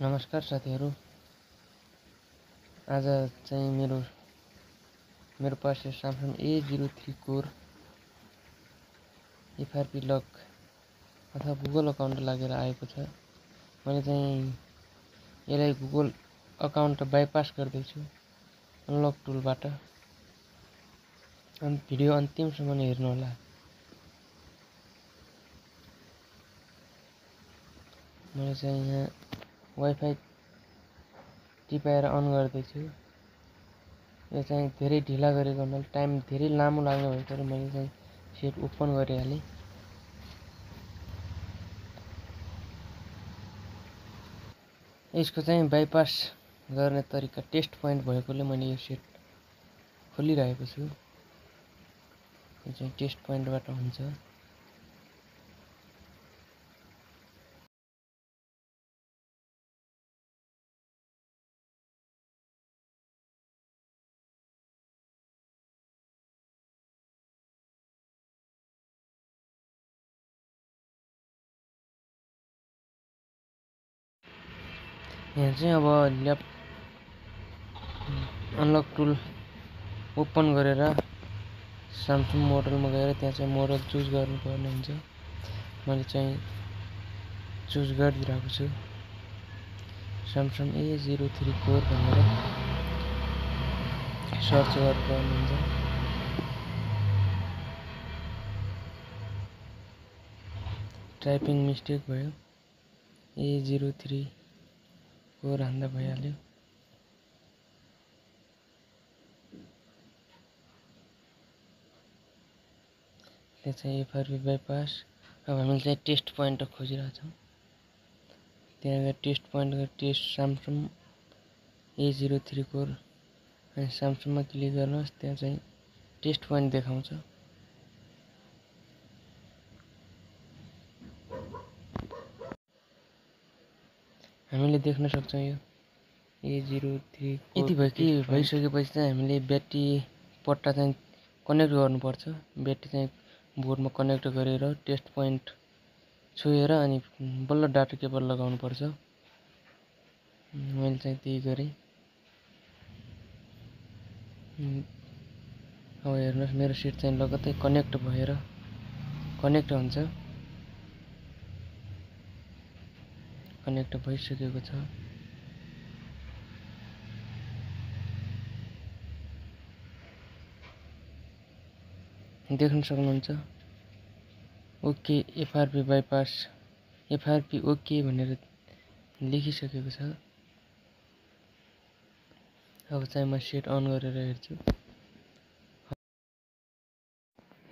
नमस्कार साथीहरू। आज चाहिँ मेरो pass Samsung A03 core FRP lock अथवा गुगल अकाउन्ट लागेर आएको छ। मैले चाहिँ यसलाई गुगल अकाउन्ट बाइपास गर्दैछु अनलक टुलबाट। अनि भिडियो अन्तिमसम्म हेर्नु होला। मैले चाहिँ यहाँ वाइफाई टिपाएर अन गर्दैछु। यो चाहिँ धेरै ढिला गरेको हुनाले टाइम धेरै लामो लाग्ने भएकोले मैले चाहिँ सेट ओपन गरिहालेँ। यसको चाहिँ बाइपास गर्ने तरिका टेस्ट पोइन्ट भएकोले मैले यो सेट खोलिरहेको छु। यो चाहिँ टेस्ट पोइन्टबाट हुन्छ। यहाँ चाहिँ अब अनलक टुल ओपन गरेर Samsung मोडलमा गएर त्यहाँ चाहिँ मोडल चुज गर्नुपर्ने हुन्छ। मैले चाहिँ चुज गरिरहेको छु Samsung A03 कोर भनेर सर्च गर्नुपर्ने हुन्छ। टाइपिङ मिस्टेक भयो। A03 कोर हान्दा भइहाल्यो। त्यो चाहिँ FRP बाइपास। अब हामीले चाहिँ टेस्ट पोइन्ट खोजिरहेछौँ। त्यहाँ गएर test point test Samsung A03 core अनि Samsungमा क्लिक गर्नुहोस्। त्यहाँ चाहिँ टेस्ट पोइन्ट देखाउँछ। हामीले देख्न सक्छौँ यो A03 यति भइसकेपछि चाहिँ हामीले ब्याट्री पट्टा चाहिँ कनेक्ट गर्नुपर्छ। ब्याट्री चाहिँ बोर्डमा कनेक्ट गरेर टेस्ट पोइन्ट छुएर अनि बल्ल डाटा केबल लगाउनु पर्छ। मैले चाहिँ त्यही गरेँ। अब हेर्नुहोस् मेरो सेट चाहिँ लगत्तै कनेक्ट भएर कनेक्ट हुन्छ। कनेक्ट भइसकेको छ। देख्न सक्नुहुन्छ okay FRP bypass FRP okay भनेर लेखिसकेको छ। अब चाहिँ म सेट अन गरेर हेर्छु।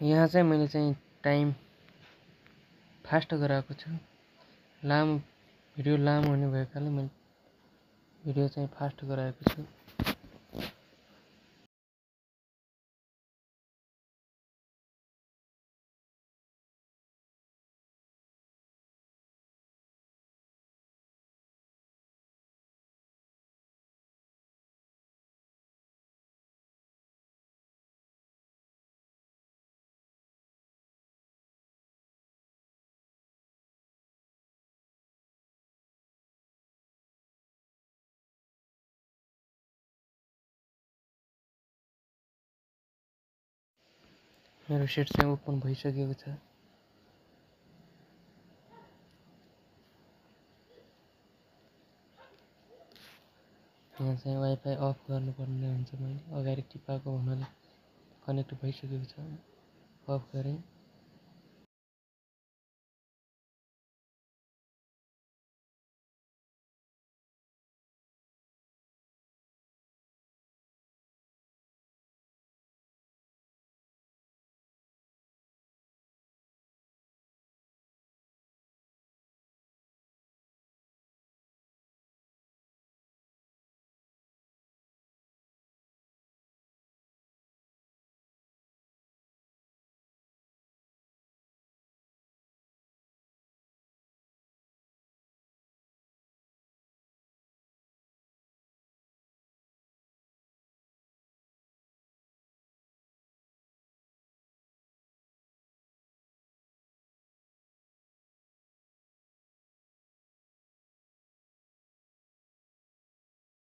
यहाँ चाहिँ मैले चाहिँ टाइम फास्ट गराएको छु। भिडियो लामो हुने भएकाले मैले भिडियो चाहिँ फास्ट गराएको छु। मेरो सेट चाहिँ ओपन भइसकेको छ। यहाँ चाहिँ वाइफाई अफ गर्नुपर्ने हुन्छ। मैले अगाडि टिपाएको हुनाले कनेक्ट भइसकेको छ। अफ गरेँ।